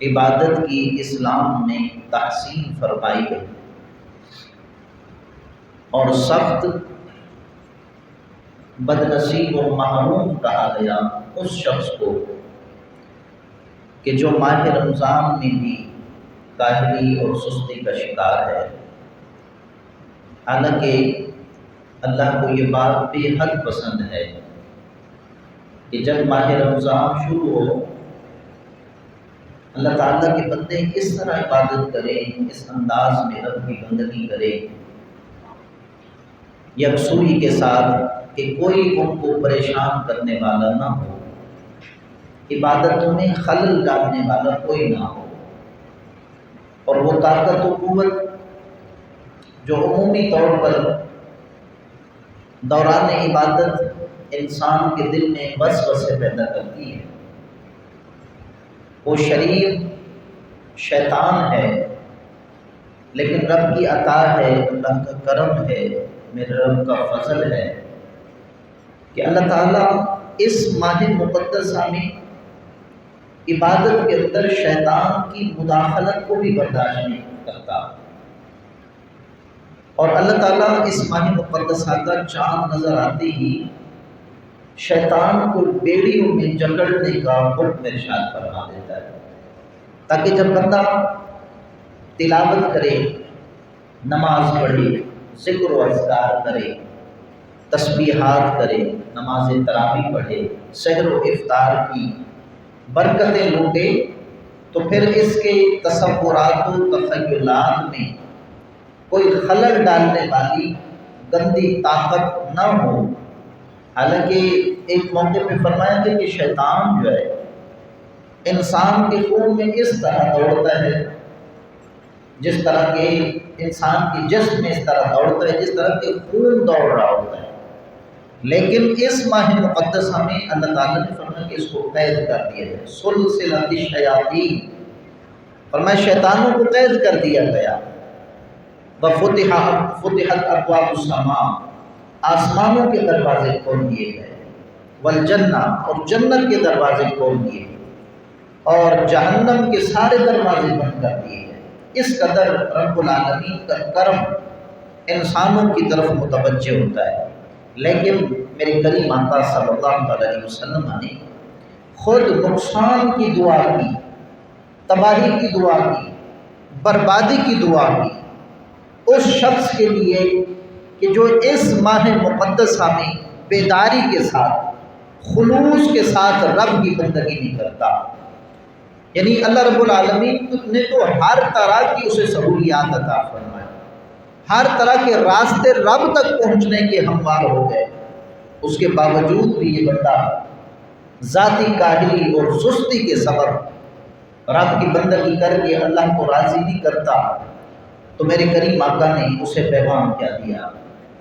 عبادت کی اسلام میں تحسین فرمائی گئی اور سخت بدنصیب و محروم کہا گیا اس شخص کو کہ جو ماہ رمضان میں بھی کاہلی اور سستی کا شکار ہے۔ حالانکہ اللہ کو یہ بات بے حد پسند ہے کہ جب ماہ رمضان شروع ہو اللہ تعالیٰ کے بندے اس طرح عبادت کریں، اس انداز میں رب کی بندگی کریں یکسوئی کے ساتھ کہ کوئی ان کو پریشان کرنے والا نہ ہو، عبادتوں میں خلل ڈالنے والا کوئی نہ ہو، اور وہ طاقت و قوت جو عمومی طور پر دوران عبادت انسان کے دل میں وسوسے پیدا کرتی ہے، وہ شریر شیطان ہے، لیکن رب کی عطا ہے، اللہ کا کرم ہے، میرے رب کا فضل ہے کہ اللہ تعالیٰ اس ماہ مقدسہ میں عبادت کے اندر شیطان کی مداخلت کو بھی برداشت نہیں کرتا، اور اللہ تعالیٰ اس ماہ مقدسہ کا چاند نظر آتے ہی شیطان کو بیڑیوں میں جکڑنے کا حکم ارشاد فرما دیتا ہے، تاکہ جب بندہ تلاوت کرے، نماز پڑھے، ذکر و اذکار کرے، تسبیحات کرے، نماز تراویح پڑھے، سحر و افطار کی برکتیں لوٹے، تو پھر اس کے تصورات و تخیلات میں کوئی خلل ڈالنے والی گندی طاقت نہ ہو۔ حالانکہ ایک موقع پہ فرمایا گیا کہ شیطان جو ہے انسان کے خون میں اس طرح دوڑتا ہے جس طرح کے انسان کے جسم میں اس طرح دوڑتا ہے جس طرح کے خون دوڑ رہا ہوتا ہے، لیکن اس ماہ مقدسہ میں اللہ تعالیٰ نے فرمایا کہ اس کو قید کر دیا جائے، سلسلۃ الشیاطین، فرمایا شیطانوں کو قید کر دیا گیا، فتحت ابواب السماء، آسمانوں کے دروازے کھول دیے گئے، والجنہ، اور جنت کے دروازے کھول دیے گئے، اور جہنم کے سارے دروازے بند کر دیے گئے۔ اس قدر رب العالمین کا کرم انسانوں کی طرف متوجہ ہوتا ہے، لیکن میرے کریم آقا صلی اللہ علیہ وسلم نے خود نقصان کی دعا کی، تباہی کی دعا کی، بربادی کی دعا کی اس شخص کے لیے کہ جو اس ماہ مقدسہ میں بیداری کے ساتھ، خلوص کے ساتھ رب کی بندگی نہیں کرتا۔ یعنی اللہ رب العالمین نے تو ہر طرح کی اسے سہولیات عطا فرمائے، ہر طرح کے راستے رب تک پہنچنے کے ہموار ہو گئے، اس کے باوجود بھی یہ بندہ ذاتی کاہلی اور سستی کے سبب رب کی بندگی کر کے اللہ کو راضی نہیں کرتا، تو میرے کریم آقا نے اسے پیغام کیا دیا،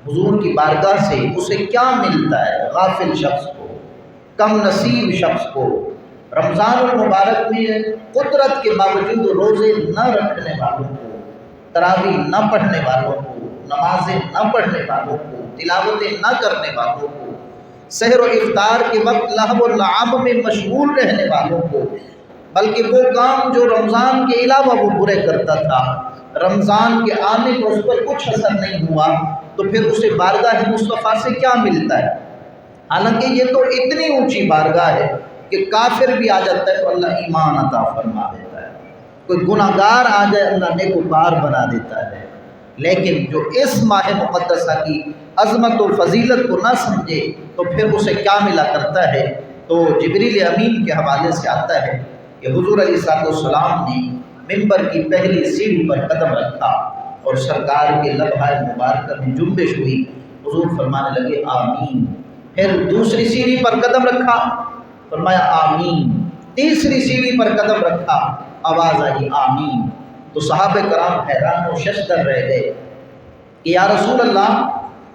حضور کی بارگاہ سے اسے کیا ملتا ہے غافل شخص کو، کم نصیب شخص کو، رمضان المبارک میں قدرت کے باوجود روزے نہ رکھنے والوں کو، تراویح نہ پڑھنے والوں کو، نمازیں نہ پڑھنے والوں کو، تلاوتیں نہ کرنے والوں کو، سحر و افطار کے وقت لہو و لعب میں مشغول رہنے والوں کو، بلکہ وہ کام جو رمضان کے علاوہ وہ برے کرتا تھا، رمضان کے آنے پر اس پر کچھ اثر نہیں ہوا، تو پھر اسے بارگاہ مصطفیٰ سے کیا ملتا ہے؟ حالانکہ یہ تو اتنی اونچی بارگاہ ہے کہ کافر بھی آ جاتا ہے تو اللہ ایمان عطا فرما دیتا ہے، کوئی گناہ گار آ جائے اللہ نیکوکار بنا دیتا ہے، لیکن جو اس ماہ مقدسہ کی عظمت و فضیلت کو نہ سمجھے تو پھر اسے کیا ملا کرتا ہے؟ تو جبریل امین کے حوالے سے آتا ہے کہ حضور علیہ السلام نے ممبر کی پہلی سیڑھی پر قدم رکھا اور سرکار کے لبھائے مبارکہ میں جنبش ہوئی، حضور فرمانے لگے آمین، پھر دوسری سیڑھی پر قدم رکھا، فرمایا آمین، تیسری سیڑھی پر قدم رکھا، آواز آئی آمین، تو صحابہ کرام حیران و ششدر رہ گئے کہ یا رسول اللہ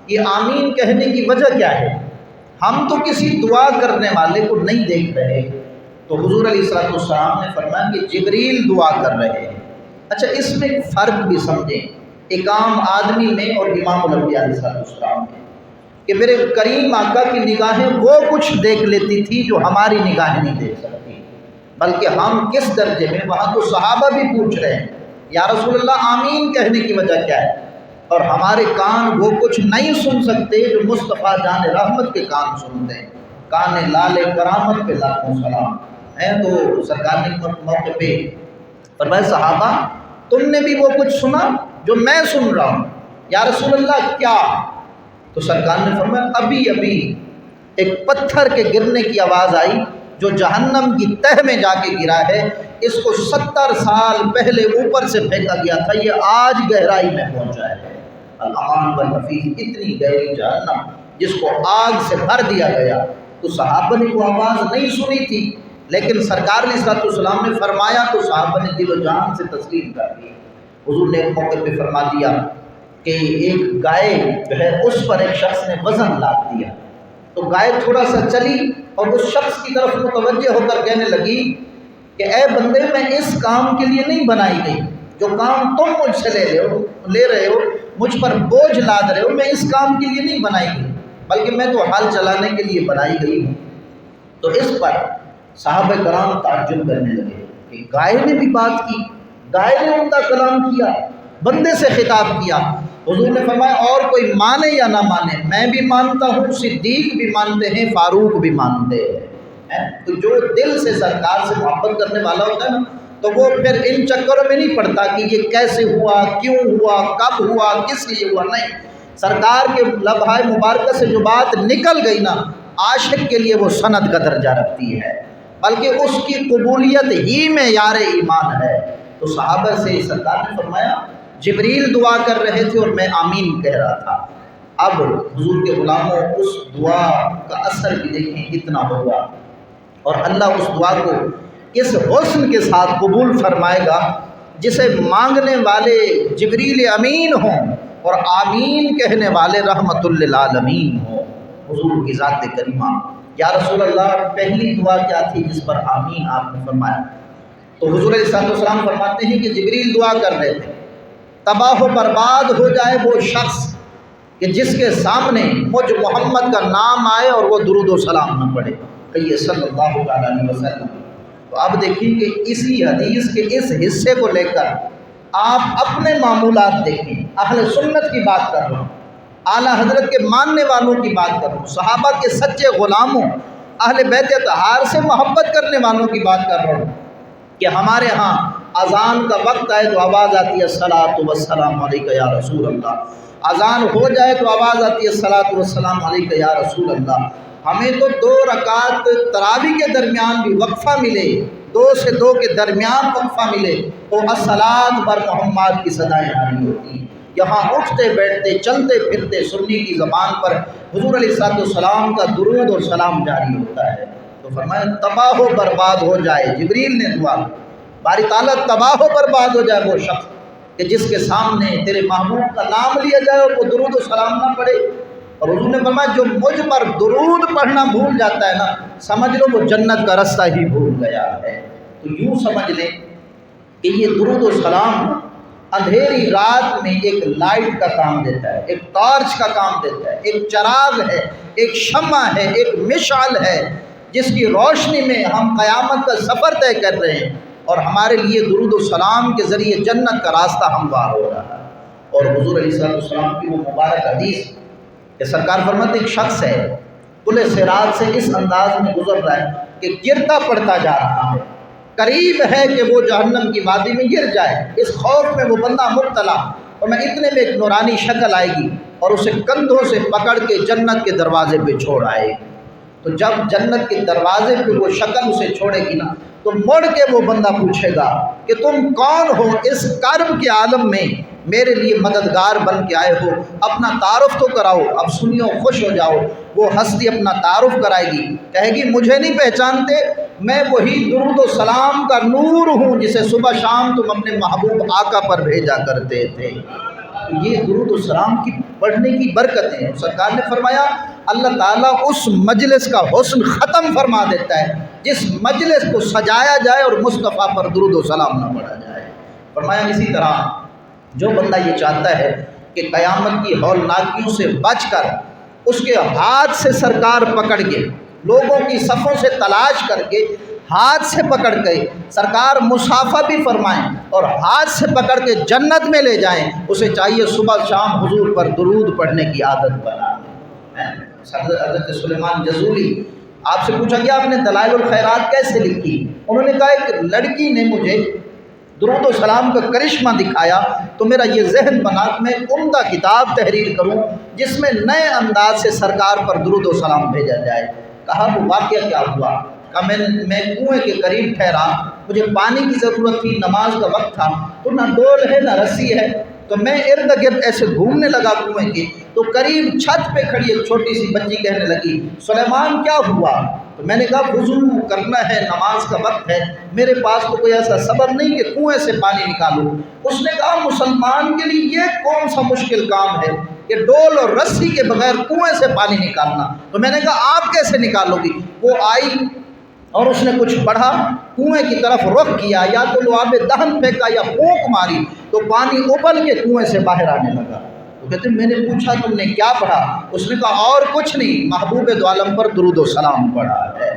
یہ آمین کہنے کی وجہ کیا ہے؟ ہم تو کسی دعا کرنے والے کو نہیں دیکھ رہے۔ تو حضور علیہ السلام نے فرمایا کہ جبریل دعا کر رہے ہیں۔ اچھا، اس میں فرق بھی سمجھیں ایک عام آدمی میں اور امام الانبیاء علیہ السلام میں، کہ میرے کریم آقا کی نگاہیں وہ کچھ دیکھ لیتی تھی جو ہماری نگاہیں نہیں دیکھ سکتی، بلکہ ہم کس درجے میں، وہاں تو صحابہ بھی پوچھ رہے ہیں یا رسول اللہ آمین کہنے کی وجہ کیا ہے، اور ہمارے کان وہ کچھ نہیں سن سکتے جو مصطفیٰ جان رحمت کے کان سنتے ہیں، کان لال کرامت پہ لاکھوں سلام ہیں۔ تو سرکار نے موقع پہ فرمایا صحابہ تم نے بھی وہ کچھ سنا جو میں سن رہا ہوں؟ یا رسول اللہ کیا؟ تو سرکار نے فرمایا ابھی ابھی ایک پتھر کے گرنے کی آواز آئی جو جہنم کی تہ میں جا کے گرا ہے، اس کو 70 سال پہلے اوپر سے پھینکا گیا تھا، یہ آج گہرائی میں پہنچا ہے۔ الامان والحفیظ، اتنی گہری جہنم جس کو آگ سے بھر دیا گیا۔ تو صحابہ نے وہ آواز نہیں سنی تھی، لیکن سرکار علیہ الصلوۃ والسلام نے فرمایا تو صحابہ نے دل و جان سے تسلیم کر دی۔ حضور نے ایک موقع پہ فرما دیا کہ ایک گائے جو ہے اس پر ایک شخص نے وزن لاد دیا، تو گائے تھوڑا سا چلی اور اس شخص کی طرف متوجہ ہو کر کہنے لگی کہ اے بندے میں اس کام کے لیے نہیں بنائی گئی، جو کام تم مجھ سے لے رہے ہو، مجھ پر بوجھ لاد رہے ہو، میں اس کام کے لیے نہیں بنائی گئی، بلکہ میں تو حال چلانے کے لیے بنائی گئی ہوں۔ تو اس پر صحابہ کرام تعجب کرنے لگے کہ گائے نے بھی بات کی، گائے نے عمدہ کلام کیا، بندے سے خطاب کیا۔ حضور نے فرمایا اور کوئی مانے یا نہ مانے، میں بھی مانتا ہوں، صدیق بھی مانتے ہیں، فاروق بھی مانتے ہیں۔ تو جو دل سے سرکار سے محبت کرنے والا ہوتا ہے نا، تو وہ پھر ان چکروں میں نہیں پڑتا کہ یہ کیسے ہوا، کیوں ہوا، کب ہوا، کس لیے ہوا، نہیں۔ سرکار کے لبھائے مبارکہ سے جو بات نکل گئی نا، عاشق کے لیے وہ سند کا درجہ رکھتی ہے، بلکہ اس کی قبولیت ہی معیار ایمان ہے۔ تو صحابہ سے سرکار نے فرمایا جبریل دعا کر رہے تھے اور میں آمین کہہ رہا تھا۔ اب حضور کے غلاموں اس دعا کا اثر بھی دیکھیں کتنا ہوگا، اور اللہ اس دعا کو اس حسن کے ساتھ قبول فرمائے گا جسے مانگنے والے جبریل امین ہوں اور آمین کہنے والے رحمت للعالمین ہوں، حضور کی ذات کریمہ۔ یا رسول اللہ پہلی دعا کیا تھی جس پر آمین آپ نے فرمایا؟ تو حضور علیہ السلام فرماتے ہیں کہ جبریل دعا کر رہے تھے تباہ و برباد ہو جائے وہ شخص کہ جس کے سامنے مجھ محمد کا نام آئے اور وہ درود و سلام نہ پڑھے، کہیے صلی اللہ علیہ وسلم۔ تو اب دیکھیں کہ اسی حدیث کے اس حصے کو لے کر آپ اپنے معمولات دیکھیں، اہل سنت کی بات کر رہا ہوں، اعلیٰ حضرت کے ماننے والوں کی بات کر رہا ہوں، صحابہ کے سچے غلاموں، اہل بیت اطہار سے محبت کرنے والوں کی بات کر رہا ہوں کہ ہمارے ہاں اذان کا وقت آئے تو آواز آتی ہے الصلاۃ والسلام علیک یا رسول اللہ، اذان ہو جائے تو آواز آتی ہے الصلاۃ والسلام علیک یا رسول اللہ۔ ہمیں تو 2 رکعت تراویح کے درمیان بھی وقفہ ملے، 2 سے 2 کے درمیان وقفہ ملے تو الصلاۃ بر محمد کی صدائیں جاری ہوتی ہیں۔ یہاں اٹھتے بیٹھتے چلتے پھرتے سنی کی زبان پر حضور علیہ السلام کا درود اور سلام جاری ہوتا ہے۔ تو فرمایا تباہ و برباد ہو جائے، جبریل نے دعا کی باری تعالیٰ تباہ و برباد ہو جائے وہ شخص کہ جس کے سامنے تیرے محبوب کا نام لیا جائے اور وہ درود و سلام نہ پڑھے۔ اور حضور نے فرمایا جو مجھ پر درود پڑھنا بھول جاتا ہے نا، سمجھ لو وہ جنت کا رستہ ہی بھول گیا ہے۔ تو یوں سمجھ لیں کہ یہ درود و سلام اندھیری رات میں ایک لائٹ کا کام دیتا ہے، ایک ٹارچ کا کام دیتا ہے، ایک چراغ ہے، ایک شمع ہے، ایک مشعل ہے جس کی روشنی میں ہم قیامت کا سفر طے کر رہے ہیں، اور ہمارے لیے درود و سلام کے ذریعے جنت کا راستہ ہموار ہو رہا ہے۔ اور حضور علیہ السلام کی وہ مبارک حدیث کہ سرکار فرماتے ایک شخص ہے پل صراط سے اس انداز میں گزر رہا ہے کہ گرتا پڑتا جا رہا ہے، قریب ہے کہ وہ جہنم کی وادی میں گر جائے، اس خوف میں وہ بندہ مبتلا، اور میں اتنے میں ایک نورانی شکل آئے گی اور اسے کندھوں سے پکڑ کے جنت کے دروازے پہ چھوڑ آئے گی۔ تو جب جنت کے دروازے پہ وہ شکل اسے چھوڑے گی نا، تو مڑ کے وہ بندہ پوچھے گا کہ تم کون ہو، اس کرب کے عالم میں میرے لیے مددگار بن کے آئے ہو، اپنا تعارف تو کراؤ۔ اب سنیو خوش ہو جاؤ، وہ ہستی اپنا تعارف کرائے گی، کہے گی مجھے نہیں پہچانتے، میں وہی درود و سلام کا نور ہوں جسے صبح شام تم اپنے محبوب آقا پر بھیجا کرتے تھے۔ یہ درود و سلام کی پڑھنے کی برکتیں، سرکار نے فرمایا اللہ تعالیٰ اس مجلس کا حسن ختم فرما دیتا ہے جس مجلس کو سجایا جائے اور مصطفیٰ پر درود و سلام نہ پڑھا جائے۔ فرمایا اسی طرح جو بندہ یہ چاہتا ہے کہ قیامت کی ہولناکیوں سے بچ کر اس کے ہاتھ سے سرکار پکڑ کے لوگوں کی صفوں سے تلاش کر کے ہاتھ سے پکڑ کے سرکار مصافحہ بھی فرمائیں اور ہاتھ سے پکڑ کے جنت میں لے جائیں، اسے چاہیے صبح شام حضور پر درود پڑھنے کی عادت بنائیں۔ حضرت سلیمان جزولی، آپ سے پوچھا گیا آپ نے دلائل الخیرات کیسے لکھی؟ انہوں نے کہا ایک لڑکی نے مجھے درود و سلام کا کرشمہ دکھایا تو میرا یہ ذہن بنا کہ میں ایک عمدہ کتاب تحریر کروں جس میں نئے انداز سے سرکار پر درود و سلام بھیجا جائے۔ کہا وہ واقعہ کیا ہوا؟ کہا میں کنویں کے قریب ٹھہرا، مجھے پانی کی ضرورت تھی، نماز کا وقت تھا، تو نہ ڈول ہے نہ رسی ہے، تو میں ارد گرد ایسے گھومنے لگا کنویں کے، تو قریب چھت پہ کھڑی ایک چھوٹی سی بچی کہنے لگی سلیمان کیا ہوا؟ تو میں نے کہا وضو کرنا ہے، نماز کا وقت ہے، میرے پاس تو کوئی ایسا سبب نہیں کہ کنویں سے پانی نکالوں۔ اس نے کہا مسلمان کے لیے یہ کون سا مشکل کام ہے کہ ڈول اور رسی کے بغیر کنویں سے پانی نکالنا؟ تو میں نے کہا آپ کیسے نکالو گی؟ وہ آئی اور اس نے کچھ پڑھا، کنویں کی طرف رخ کیا، یا تو لعاب دہن پھینکا یا پھونک ماری تو پانی ابل کے کنویں سے باہر آنے لگا۔ تو کہتے میں نے پوچھا تم نے کیا پڑھا؟ اس نے کہا اور کچھ نہیں، محبوب دو عالم پر درود و سلام پڑھا ہے۔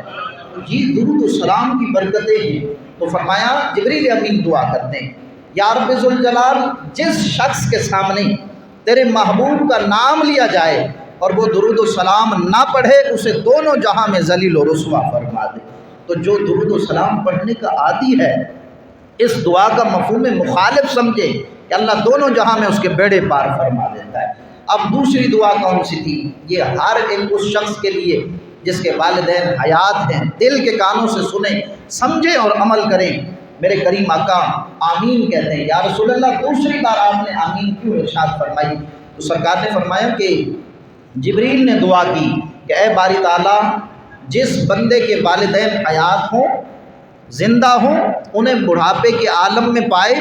تو یہ درود و سلام کی برکتیں ہیں۔ تو فرمایا جبریل امین دعا کرتے ہیں یا رب ذوالجلال جس شخص کے سامنے تیرے محبوب کا نام لیا جائے اور وہ درود و سلام نہ پڑھے اسے دونوں جہاں میں ذلیل و رسوا فرما دے۔ تو جو درود و سلام پڑھنے کا عادی ہے اس دعا کا مفہوم مخالف سمجھے کہ اللہ دونوں جہاں میں اس کے بیڑے پار فرما دیتا ہے۔ اب دوسری دعا کون سی تھی؟ یہ ہر ایک اس شخص کے لیے جس کے والدین حیات ہیں، دل کے کانوں سے سنیں، سمجھیں اور عمل کریں۔ میرے کریم آقا آمین کہتے ہیں۔ یا رسول اللہ دوسری بار آپ نے آمین کیوں ارشاد فرمائی؟ تو سرکار نے فرمایا کہ جبریل نے دعا کی کہ اے باری تعالیٰ جس بندے کے والدین حیات ہوں، زندہ ہوں، انہیں بڑھاپے کے عالم میں پائے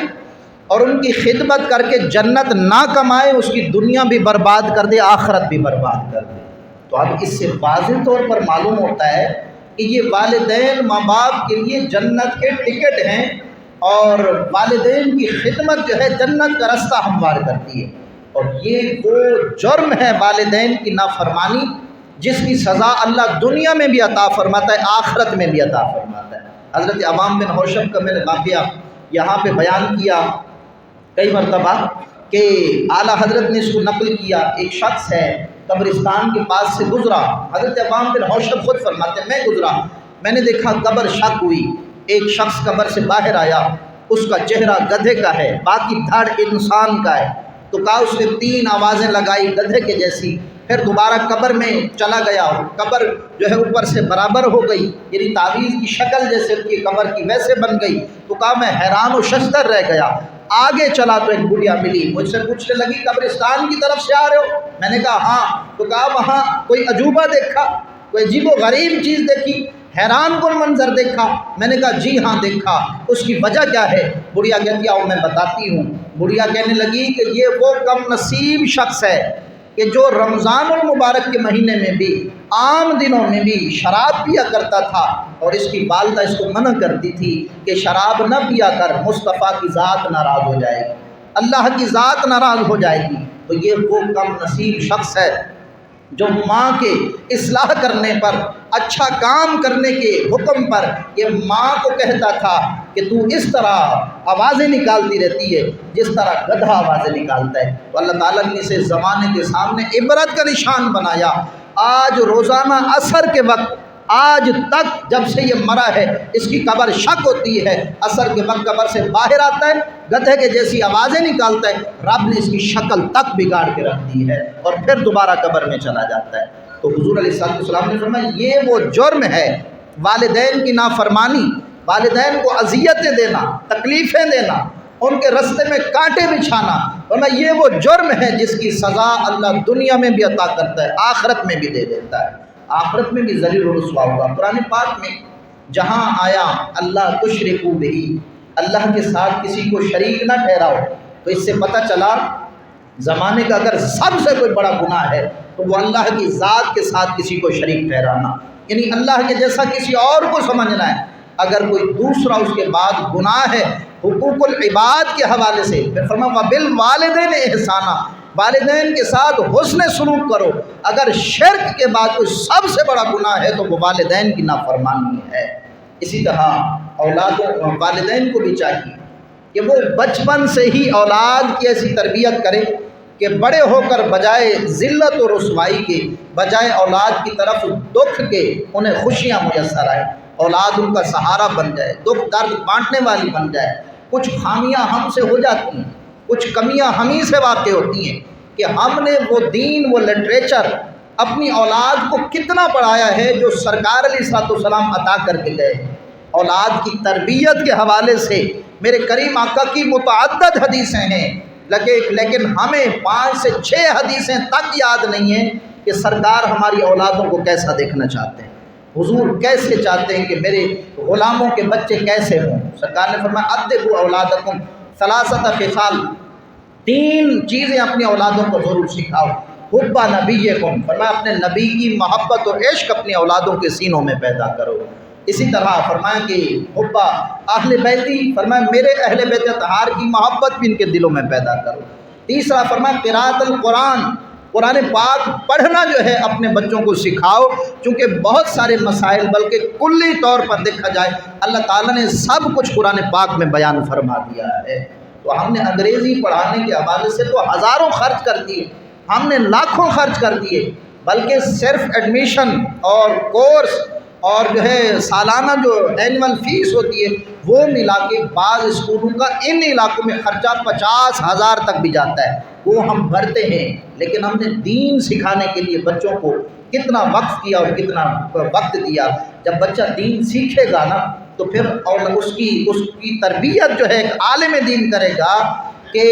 اور ان کی خدمت کر کے جنت نہ کمائے، اس کی دنیا بھی برباد کر دے، آخرت بھی برباد کر دے۔ تو اب اس سے واضح طور پر معلوم ہوتا ہے کہ یہ والدین ماں باپ کے لیے جنت کے ٹکٹ ہیں، اور والدین کی خدمت جو ہے جنت کا رستہ ہموار کرتی ہے۔ اور یہ وہ جرم ہے والدین کی نافرمانی جس کی سزا اللہ دنیا میں بھی عطا فرماتا ہے، آخرت میں بھی عطا فرماتا ہے۔ حضرت عوام بن حوشب کا میں نے واقعہ یہاں پہ بیان کیا کئی مرتبہ کہ اعلیٰ حضرت نے اس کو نقل کیا۔ ایک شخص ہے قبرستان کے پاس سے گزرا، حضرت عوام بن حوشب خود فرماتے ہیں میں گزرا، میں نے دیکھا قبر شق ہوئی، ایک شخص قبر سے باہر آیا، اس کا چہرہ گدھے کا ہے، باقی دھڑ انسان کا ہے۔ تو کہا اس نے 3 آوازیں لگائی گدھے کے جیسی، پھر دوبارہ قبر میں چلا گیا، قبر جو ہے اوپر سے برابر ہو گئی، یعنی تعویذ کی شکل جیسے کی قبر کی ویسے بن گئی۔ تو کہا میں حیران و ششدر رہ گیا۔ آگے چلا تو ایک بڑھیا ملی، مجھ سے پوچھنے لگی قبرستان کی طرف سے آ رہے ہو؟ میں نے کہا ہاں۔ تو کہا وہاں کوئی عجوبہ دیکھا، کوئی عجیب و غریب چیز دیکھی، حیران کن منظر دیکھا؟ میں نے کہا جی ہاں دیکھا۔ اس کی وجہ کیا ہے؟ بڑھیا کہتی آؤ میں بتاتی ہوں۔ بڑھیا کہنے لگی کہ یہ وہ کم نصیب شخص ہے کہ جو رمضان المبارک کے مہینے میں بھی عام دنوں میں بھی شراب پیا کرتا تھا، اور اس کی والدہ اس کو منع کرتی تھی کہ شراب نہ پیا کر، مصطفیٰ کی ذات ناراض ہو جائے گی، اللہ کی ذات ناراض ہو جائے گی۔ تو یہ وہ کم نصیب شخص ہے جو ماں کے اصلاح کرنے پر، اچھا کام کرنے کے حکم پر یہ ماں کو کہتا تھا کہ تو اس طرح آوازیں نکالتی رہتی ہے جس طرح گدھا آوازیں نکالتا ہے۔ تو اللہ تعالیٰ نے اسے زمانے کے سامنے عبرت کا نشان بنایا۔ آج روزانہ عصر کے وقت، آج تک جب سے یہ مرا ہے اس کی قبر شک ہوتی ہے، عصر کے وقت قبر سے باہر آتا ہے، گدھے کے جیسی آوازیں نکالتا ہے، رب نے اس کی شکل تک بگاڑ کے رکھ دی ہے، اور پھر دوبارہ قبر میں چلا جاتا ہے۔ تو حضور علیہ السلام نے فرمایا یہ وہ جرم ہے، والدین کی نافرمانی، والدین کو اذیتیں دینا، تکلیفیں دینا، ان کے رستے میں کانٹے بچھانا، ورنہ یہ وہ جرم ہے جس کی سزا اللہ دنیا میں بھی عطا کرتا ہے، آخرت میں بھی دے دیتا ہے، آخرت میں بھی ذلیل و رسوا ہوگا۔ قرآن پاک میں جہاں آیا اللہ تشرکوا بہ، اللہ کے ساتھ کسی کو شریک نہ ٹھہراؤ، تو اس سے پتہ چلا زمانے کا اگر سب سے کوئی بڑا گناہ ہے تو وہ اللہ کی ذات کے ساتھ کسی کو شریک ٹھہرانا، یعنی اللہ کے جیسا کسی اور کو سمجھنا ہے۔ اگر کوئی دوسرا اس کے بعد گناہ ہے حقوق العباد کے حوالے سے، پھر فرمایا وبالوالدین احسانا، والدین کے ساتھ حسن سلوک کرو۔ اگر شرک کے بعد کوئی سب سے بڑا گناہ ہے تو وہ والدین کی نافرمانی ہے۔ اسی طرح اولادوں والدین کو بھی چاہیے کہ وہ بچپن سے ہی اولاد کی ایسی تربیت کرے کہ بڑے ہو کر بجائے ذلت و رسوائی کے، بجائے اولاد کی طرف دکھ کے انہیں خوشیاں میسر آئیں، اولاد ان کا سہارا بن جائے، دکھ درد بانٹنے والی بن جائے۔ کچھ خامیاں ہم سے ہو جاتی ہیں، کچھ کمیاں ہم ہی سے واقع ہوتی ہیں کہ ہم نے وہ دین، وہ لٹریچر اپنی اولاد کو کتنا پڑھایا ہے جو سرکار علیہ الصلوۃ والسلام عطا کر کے گئے ہیں۔ اولاد کی تربیت کے حوالے سے میرے کریم آقا کی متعدد حدیثیں ہیں، لیکن ہمیں 5 سے 6 حدیثیں تک یاد نہیں ہیں کہ سرکار ہماری اولادوں کو کیسا دیکھنا چاہتے ہیں، حضور کیسے چاہتے ہیں کہ میرے غلاموں کے بچے کیسے ہوں۔ سرکار نے فرمایا ادبوا اولادکم ثلاثۃ خصال، 3 چیزیں اپنی اولادوں کو ضرور سکھاؤ۔ حب نبیکم، فرمایا اپنے نبی کی محبت اور عشق اپنی اولادوں کے سینوں میں پیدا کرو۔ اسی طرح فرمایا کہ حب اہل بیتی، فرمایا میرے اہل بیت اطہار کی محبت بھی ان کے دلوں میں پیدا کرو۔ تیسرا فرمایا قراءۃ القرآن، قرآن پاک پڑھنا جو ہے اپنے بچوں کو سکھاؤ، چونکہ بہت سارے مسائل بلکہ کلی طور پر دیکھا جائے اللہ تعالیٰ نے سب کچھ قرآن پاک میں بیان فرما دیا ہے۔ تو ہم نے انگریزی پڑھانے کے حوالے سے تو ہزاروں خرچ کر دیے، ہم نے لاکھوں خرچ کر دیے، بلکہ صرف ایڈمیشن اور کورس اور جو ہے سالانہ جو اینول فیس ہوتی ہے وہ ملا کے بعض اسکولوں کا ان علاقوں میں خرچہ 50,000 تک بھی جاتا ہے، وہ ہم بھرتے ہیں۔ لیکن ہم نے دین سکھانے کے لیے بچوں کو کتنا وقف کیا اور کتنا وقت دیا۔ جب بچہ دین سیکھے گا نا تو پھر اور اس کی تربیت جو ہے ایک عالم دین کرے گا کہ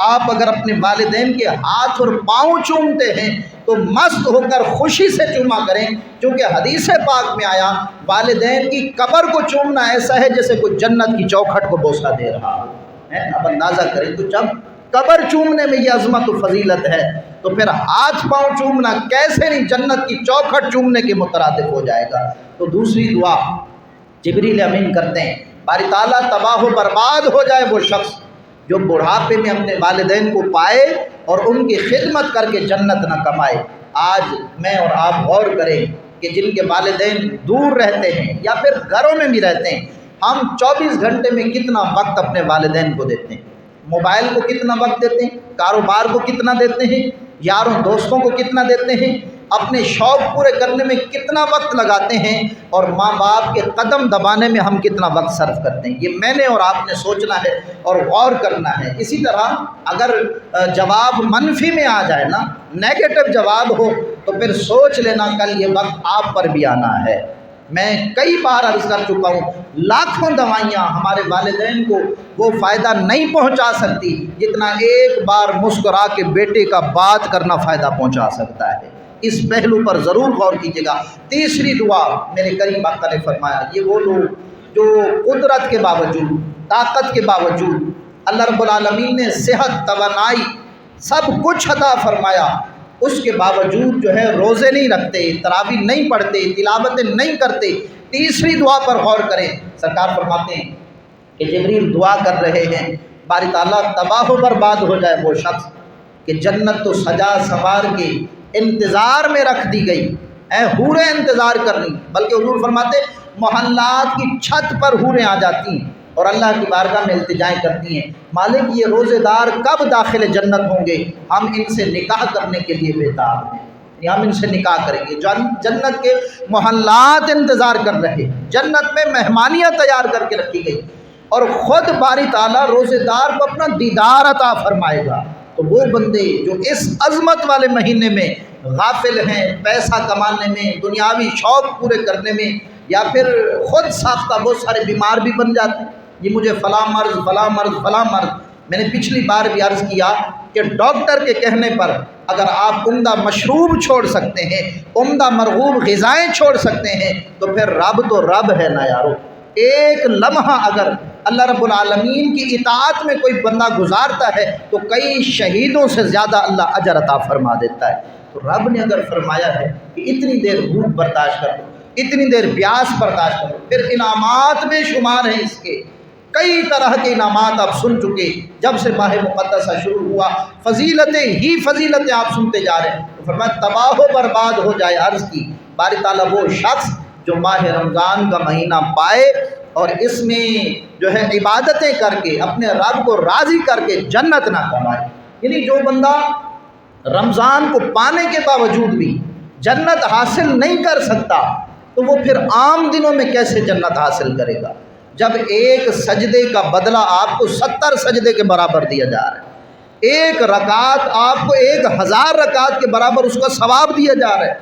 آپ اگر اپنے والدین کے ہاتھ اور پاؤں چومتے ہیں تو مست ہو کر خوشی سے چوما کریں، کیونکہ حدیث پاک میں آیا والدین کی قبر کو چومنا ایسا ہے جیسے کوئی جنت کی چوکھٹ کو بوسہ دے رہا ہے۔ اب اندازہ کریں تو جب قبر چومنے میں یہ عظمت و فضیلت ہے تو پھر ہاتھ پاؤں چومنا کیسے نہیں جنت کی چوکھٹ چومنے کے مترادف ہو جائے گا۔ تو دوسری دعا جبریل امین کرتے ہیں، باری تعالیٰ تباہ و برباد ہو جائے وہ شخص جو بڑھاپے میں اپنے والدین کو پائے اور ان کی خدمت کر کے جنت نہ کمائے۔ آج میں اور آپ غور کریں کہ جن کے والدین دور رہتے ہیں یا پھر گھروں میں بھی رہتے ہیں، ہم 24 گھنٹے میں کتنا وقت اپنے والدین کو دیتے ہیں، موبائل کو کتنا وقت دیتے ہیں، کاروبار کو کتنا دیتے ہیں، یاروں دوستوں کو کتنا دیتے ہیں، اپنے شوق پورے کرنے میں کتنا وقت لگاتے ہیں، اور ماں باپ کے قدم دبانے میں ہم کتنا وقت صرف کرتے ہیں۔ یہ میں نے اور آپ نے سوچنا ہے اور غور کرنا ہے۔ اسی طرح اگر جواب منفی میں آ جائے نا، نیگیٹو جواب ہو، تو پھر سوچ لینا کل یہ وقت آپ پر بھی آنا ہے۔ میں کئی بار عرض کر چکا ہوں، لاکھوں دوائیاں ہمارے والدین کو وہ فائدہ نہیں پہنچا سکتی جتنا ایک بار مسکرا کے بیٹے کا بات کرنا فائدہ پہنچا سکتا ہے۔ اس پہلو پر ضرور غور کیجیے گا۔ تیسری دعا میرے کریم آقا نے فرمایا، یہ وہ لوگ جو قدرت کے باوجود، طاقت کے باوجود، اللہ رب العالمین نے صحت، توانائی سب کچھ عطا فرمایا، اس کے باوجود جو ہے روزے نہیں رکھتے، تراویح نہیں پڑھتے، تلاوتیں نہیں کرتے۔ تیسری دعا پر غور کریں، سرکار فرماتے ہیں کہ جبریل دعا کر رہے ہیں، باری تعالیٰ تباہ و برباد ہو جائے وہ شخص کہ جنت تو سجا سنوار کے انتظار میں رکھ دی گئی، حوریں انتظار کر رہی، بلکہ حضور فرماتے محلات کی چھت پر حوریں آ جاتی ہیں اور اللہ کی بارگاہ میں التجائیں کرتی ہیں، مالک یہ روزے دار کب داخل جنت ہوں گے، ہم ان سے نکاح کرنے کے لیے بیتاب ہیں، ہم ان سے نکاح کریں گے۔ جنت کے محلات انتظار کر رہے، جنت میں مہمانیاں تیار کر کے رکھی گئی، اور خود باری تعالیٰ روزے دار کو اپنا دیدار عطا فرمائے گا۔ تو وہ بندے جو اس عظمت والے مہینے میں غافل ہیں، پیسہ کمانے میں، دنیاوی شوق پورے کرنے میں، یا پھر خود ساختہ بہت سارے بیمار بھی بن جاتے ہیں، یہ مجھے فلاں مرض فلاں مرض فلاں مرض۔ میں نے پچھلی بار بھی عرض کیا کہ ڈاکٹر کے کہنے پر اگر آپ عمدہ مشروب چھوڑ سکتے ہیں، عمدہ مرغوب غذائیں چھوڑ سکتے ہیں، تو پھر رب تو رب ہے نا یارو۔ ایک لمحہ اگر اللہ رب العالمین کی اطاعت میں کوئی بندہ گزارتا ہے تو کئی شہیدوں سے زیادہ اللہ اجر عطا فرما دیتا ہے۔ تو رب نے اگر فرمایا ہے کہ اتنی دیر بھوک برداشت کرو، اتنی دیر پیاس برداشت کرو، پھر انعامات بے شمار ہیں اس کے، کئی طرح کے انعامات آپ سن چکے، جب سے ماہ مقدسہ شروع ہوا فضیلتیں ہی فضیلتیں آپ سنتے جا رہے ہیں۔ تو فرمایا تباہ و برباد ہو جائے، عرض کی باری تعالیٰ وہ شخص جو ماہ رمضان کا مہینہ پائے اور اس میں جو ہے عبادتیں کر کے اپنے رب کو راضی کر کے جنت نہ کمائے۔ یعنی جو بندہ رمضان کو پانے کے باوجود بھی جنت حاصل نہیں کر سکتا تو وہ پھر عام دنوں میں کیسے جنت حاصل کرے گا، جب ایک سجدے کا بدلہ آپ کو 70 سجدے کے برابر دیا جا رہا ہے، ایک رکعت آپ کو 1000 رکعت کے برابر اس کا ثواب دیا جا رہا ہے،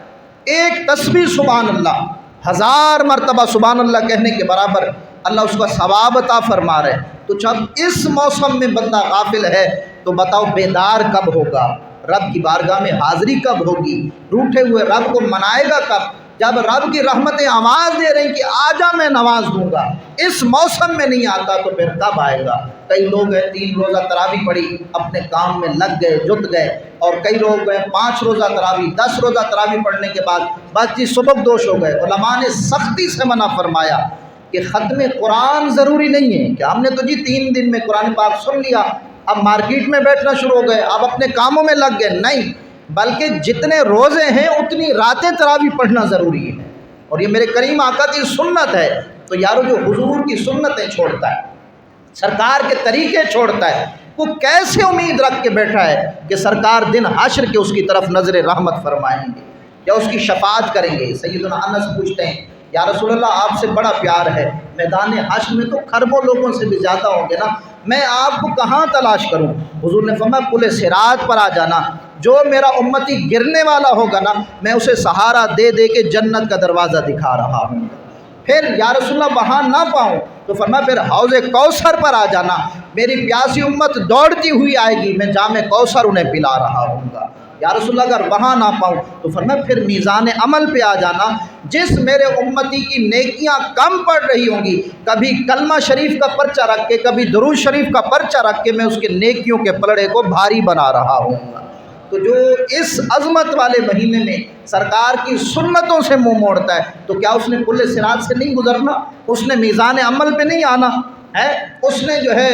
ایک تسبیح سبحان اللہ 1000 مرتبہ سبحان اللہ کہنے کے برابر اللہ اس کا ثواب عطا فرما رہے ہیں۔ تو جب اس موسم میں بندہ غافل ہے تو بتاؤ بیدار کب ہوگا، رب کی بارگاہ میں حاضری کب ہوگی، روٹھے ہوئے رب کو منائے گا کب، جب رب کی رحمتیں آواز دے رہی کہ آجا میں نواز دوں گا، اس موسم میں نہیں آتا تو پھر کب آئے گا۔ کئی لوگ ہیں 3 روزہ تراویح پڑھی اپنے کام میں لگ گئے جت گئے، اور کئی لوگ ہیں 5 روزہ تراویح 10 روزہ تراویح پڑھنے کے بعد بس جی سبک دوش ہو گئے۔ علماء نے سختی سے منع فرمایا کہ ختم قرآن ضروری نہیں ہے کہ ہم نے تو جی 3 دن میں قرآن پاک سن لیا اب مارکیٹ میں بیٹھنا شروع ہو گئے، اب اپنے کاموں میں لگ گئے، نہیں، بلکہ جتنے روزے ہیں اتنی راتیں تراویح پڑھنا ضروری ہے، اور یہ میرے کریم آقا کی سنت ہے۔ تو یارو جو حضور کی سنتیں چھوڑتا ہے، سرکار کے طریقے چھوڑتا ہے، وہ کیسے امید رکھ کے بیٹھا ہے کہ سرکار دن حشر کے اس کی طرف نظر رحمت فرمائیں گے یا اس کی شفاعت کریں گے۔ سیدنا انس پوچھتے ہیں یا رسول اللہ آپ سے بڑا پیار ہے، میدان حشر میں تو کھربوں لوگوں سے بھی زیادہ ہوں گے نا، میں آپ کو کہاں تلاش کروں؟ حضور نے فرمایا پل صراط پر آ جانا، جو میرا امتی گرنے والا ہوگا نا میں اسے سہارا دے دے کے جنت کا دروازہ دکھا رہا ہوں۔ پھر یا رسول اللہ وہاں نہ پاؤں تو فرمایا پھر حوض کوثر پر آ جانا، میری پیاسی امت دوڑتی ہوئی آئے گی، میں جام کوثر انہیں پلا رہا ہوں گا۔ یا رسول اللہ اگر وہاں نہ پاؤں تو فرمایا پھر میزان عمل پہ آ جانا، جس میرے امتی کی نیکیاں کم پڑ رہی ہوں گی کبھی کلمہ شریف کا پرچہ رکھ کے کبھی درود شریف کا پرچہ رکھ کے میں اس کے نیکیوں کے پلڑے کو بھاری بنا رہا ہوں گا۔ تو جو اس عظمت والے مہینے میں سرکار کی سنتوں سے منہ موڑتا ہے تو کیا اس نے پل صراط سے نہیں گزرنا، اس نے میزان عمل پہ نہیں آنا ہے، اس نے جو ہے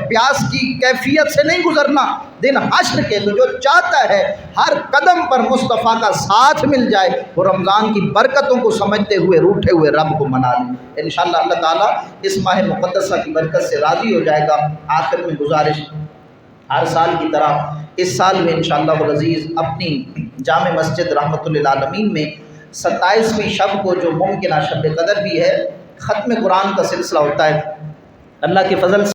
پیاس کی کیفیت سے نہیں گزرنا دن حشر کے؟ تو جو چاہتا ہے ہر قدم پر مصطفیٰ کا ساتھ مل جائے وہ رمضان کی برکتوں کو سمجھتے ہوئے روٹھے ہوئے رب کو منا لے، انشاءاللہ اللہ تعالیٰ اس ماہ مقدسہ کی برکت سے راضی ہو جائے گا۔ آخر میں گزارش، ہر سال کی طرح اس سال میں انشاءاللہ العزیز اپنی جامع مسجد رحمت للعالمین میں 27ویں شب کو جو ممکنہ شب قدر بھی ہے ختم قرآن کا سلسلہ ہوتا ہے، اللہ کے فضل سے